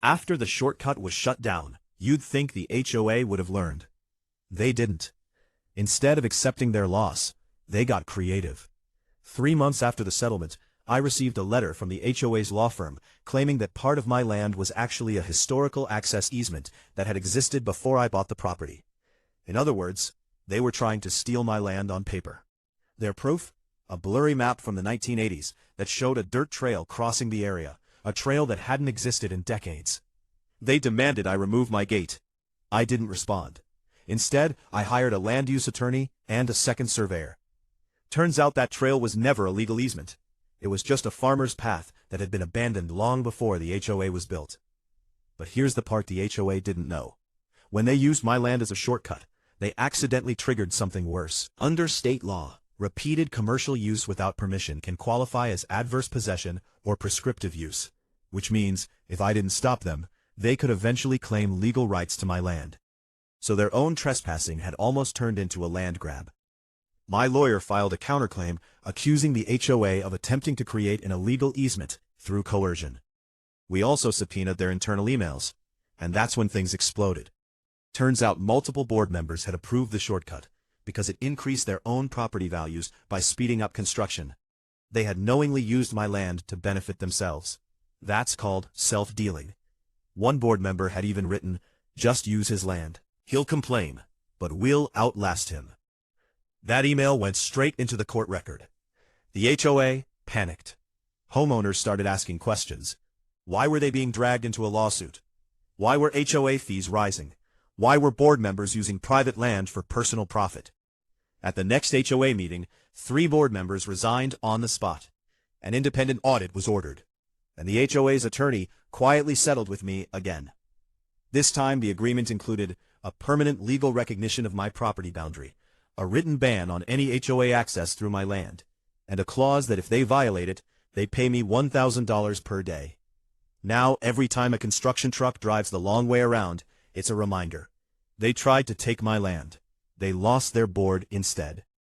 After the shortcut was shut down, you'd think the HOA would have learned. They didn't. Instead of accepting their loss, they got creative. 3 months after the settlement, I received a letter from the HOA's law firm claiming that part of my land was actually a historical access easement that had existed before I bought the property. In other words, they were trying to steal my land on paper. Their proof? A blurry map from the 1980s that showed a dirt trail crossing the area, a trail that hadn't existed in decades. They demanded I remove my gate. I didn't respond. Instead, I hired a land use attorney and a second surveyor. Turns out that trail was never a legal easement. It was just a farmer's path that had been abandoned long before the HOA was built. But here's the part the HOA didn't know. When they used my land as a shortcut, they accidentally triggered something worse. Under state law, repeated commercial use without permission can qualify as adverse possession or prescriptive use, which means, if I didn't stop them, they could eventually claim legal rights to my land. So their own trespassing had almost turned into a land grab. My lawyer filed a counterclaim accusing the HOA of attempting to create an illegal easement through coercion. We also subpoenaed their internal emails, and that's when things exploded. Turns out multiple board members had approved the shortcut because it increased their own property values by speeding up construction. They had knowingly used my land to benefit themselves. That's called self-dealing. One board member had even written, "Just use his land. He'll complain, but we'll outlast him." That email went straight into the court record. The HOA panicked. Homeowners started asking questions. Why were they being dragged into a lawsuit? Why were HOA fees rising? Why were board members using private land for personal profit? At the next HOA meeting, 3 board members resigned on the spot. An independent audit was ordered, and the HOA's attorney quietly settled with me again. This time the agreement included a permanent legal recognition of my property boundary, a written ban on any HOA access through my land, and a clause that if they violate it, they pay me $1,000 per day. Now, every time a construction truck drives the long way around, it's a reminder. They tried to take my land. They lost their board instead.